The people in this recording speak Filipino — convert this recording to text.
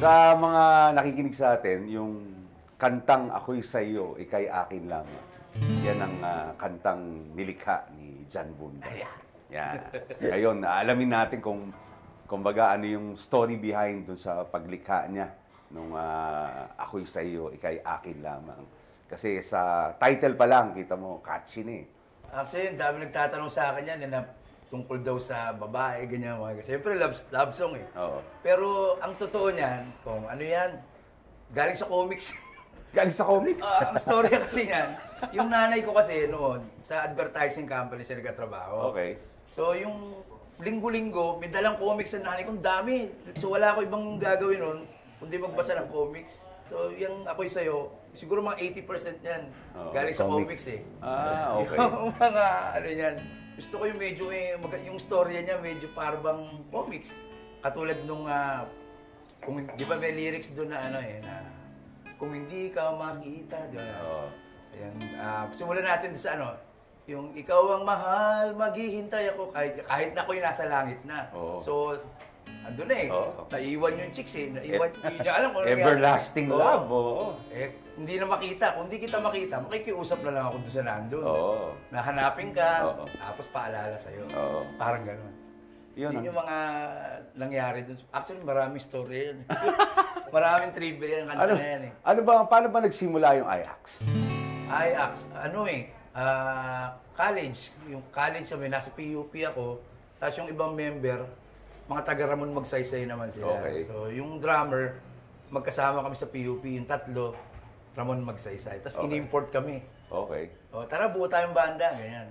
Sa mga nakikinig sa atin, yung kantang Ako'y Sa'yo, Ika'y Akin Lamang. Yan ang kantang nilikha ni John Bunda. Yan. Ngayon, alamin natin kung kumbaga ano yung story behind dun sa paglikha niya nung Ako'y Sa'yo, Ika'y Akin Lamang. Kasi sa title pa lang, kita mo, catchy na eh. Actually, ang dami nagtatanong sa akin yan, na tungkol daw sa babae, ganyan mga. Siyempre, love song eh. Oo. Pero ang totoo niyan, kung ano yan, galing sa comics. Galing sa comics? Ang story kasi yan, yung nanay ko kasi noon, sa advertising company siya nagkatrabaho. Okay. So, yung linggo-linggo, may dalang comics sa nanay ko, ang dami. So, wala ko ibang gagawin noon, kundi magbasa ng comics. So, yung Ako'y Sa'yo, siguro mga 80% yan. Galing sa comics eh. Okay. Yung mga, ano yan, gusto ko yung medyo, yung storya niya medyo parang comics. Katulad nung, kung, di ba may lyrics doon na ano na, kung hindi ka makita, di ba? Ayan, simulan natin sa ano, yung ikaw ang mahal, maghihintay ako kahit na ako'y nasa langit na. So, andun na eh. Naiwan yung chicks eh. Naiwan, hindi niya alam kung ano everlasting love. Hindi na makita. Kung hindi kita makita, makikiusap na lang ako doon sa nandun. Nahanapin ka, tapos paalala sa'yo. Parang gano'n. Yun yung mga nangyari doon. Actually, maraming story yan. Maraming trivia yung kanta na yan eh. Paano ba nagsimula yung Ajax? Ajax, college. Yung college kami, nasa PUP ako. Tapos yung ibang member, mga taga Ramon Magsaysay naman sila. Okay. So, yung drummer, magkasama kami sa PUP, yung tatlo, Ramon Magsaysay. Tapos in-import kami. Okay. Tara, buo tayong banda, ganyan.